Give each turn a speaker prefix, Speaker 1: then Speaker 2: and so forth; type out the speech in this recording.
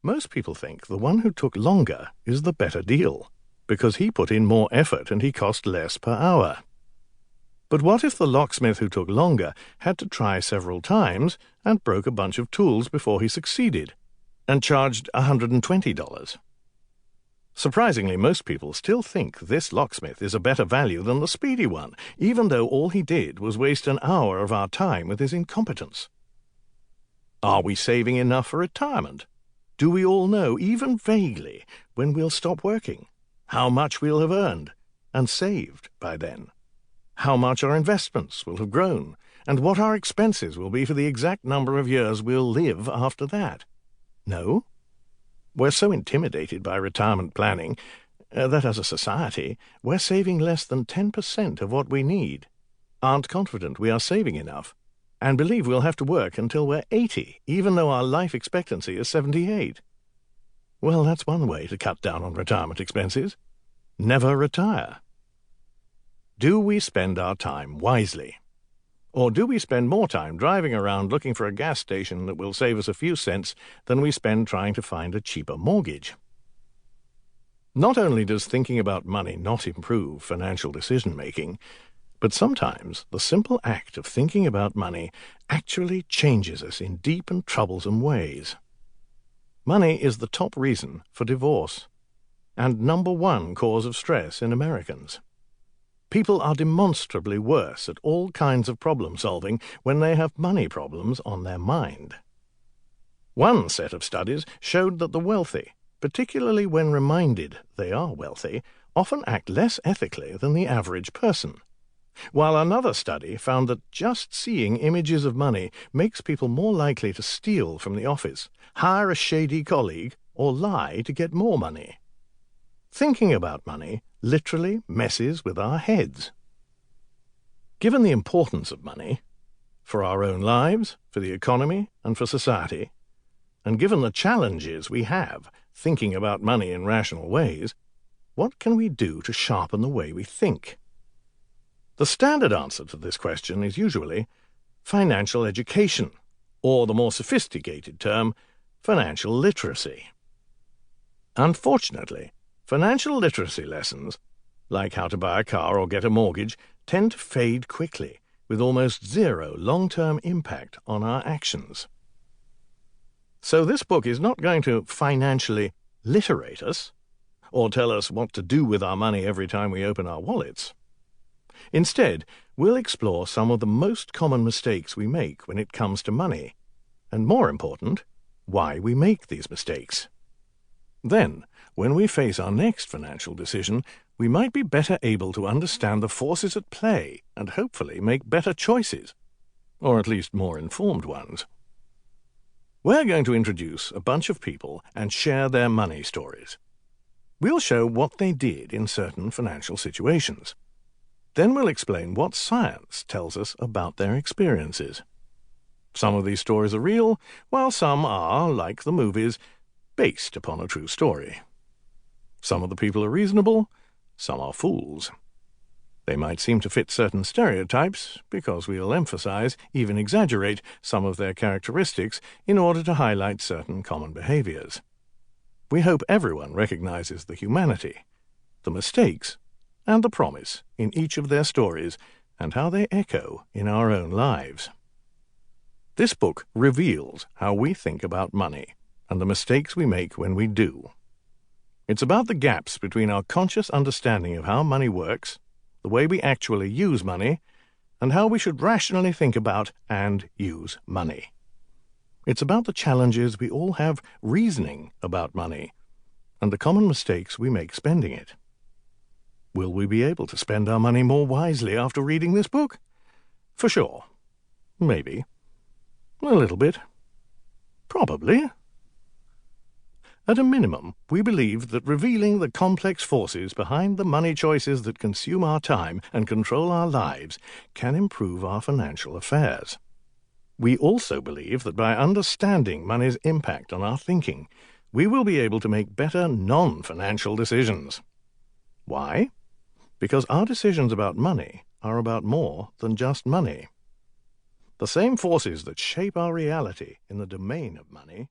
Speaker 1: Most people think the one who took longer is the better deal, because he put in more effort and he cost less per hour. But what if the locksmith who took longer had to try several times and broke a bunch of tools before he succeeded, and charged $120? Surprisingly, most people still think this locksmith is a better value than the speedy one, even though all he did was waste an hour of our time with his incompetence. Are we saving enough for retirement? Do we all know, even vaguely, when we'll stop working? How much we'll have earned and saved by then? How much our investments will have grown, and what our expenses will be for the exact number of years we'll live after that? No? We're so intimidated by retirement planning that as a society we're saving less than 10% of what we need, aren't confident we are saving enough, and believe we'll have to work until we're 80, even though our life expectancy is 78. Well, that's one way to cut down on retirement expenses. Never retire. Do we spend our time wisely? Or do we spend more time driving around looking for a gas station that will save us a few cents than we spend trying to find a cheaper mortgage? Not only does thinking about money not improve financial decision-making, but sometimes the simple act of thinking about money actually changes us in deep and troublesome ways. Money is the top reason for divorce, and #1 cause of stress in Americans. People are demonstrably worse at all kinds of problem-solving when they have money problems on their mind. One set of studies showed that the wealthy, particularly when reminded they are wealthy, often act less ethically than the average person, while another study found that just seeing images of money makes people more likely to steal from the office, hire a shady colleague, or lie to get more money. Thinking about money literally messes with our heads. Given the importance of money, for our own lives, for the economy, and for society, and given the challenges we have thinking about money in rational ways, what can we do to sharpen the way we think? The standard answer to this question is usually financial education, or the more sophisticated term, financial literacy. Unfortunately, financial literacy lessons, like how to buy a car or get a mortgage, tend to fade quickly, with almost zero long-term impact on our actions. So this book is not going to financially literate us, or tell us what to do with our money every time we open our wallets. Instead, we'll explore some of the most common mistakes we make when it comes to money, and more important, why we make these mistakes. Then, when we face our next financial decision, we might be better able to understand the forces at play and hopefully make better choices, or at least more informed ones. We're going to introduce a bunch of people and share their money stories. We'll show what they did in certain financial situations. Then we'll explain what science tells us about their experiences. Some of these stories are real, while some are, like the movies, based upon a true story. Some of the people are reasonable, some are fools. They might seem to fit certain stereotypes, because we'll emphasize, even exaggerate, some of their characteristics in order to highlight certain common behaviors. We hope everyone recognizes the humanity, the mistakes, and the promise in each of their stories, and how they echo in our own lives. This book reveals how we think about money, and the mistakes we make when we do. It's about the gaps between our conscious understanding of how money works, the way we actually use money, and how we should rationally think about and use money. It's about the challenges we all have reasoning about money, and the common mistakes we make spending it. Will we be able to spend our money more wisely after reading this book? For sure. Maybe. A little bit. Probably. At a minimum, we believe that revealing the complex forces behind the money choices that consume our time and control our lives can improve our financial affairs. We also believe that by understanding money's impact on our thinking, we will be able to make better non-financial decisions. Why? Because our decisions about money are about more than just money. The same forces that shape our reality in the domain of money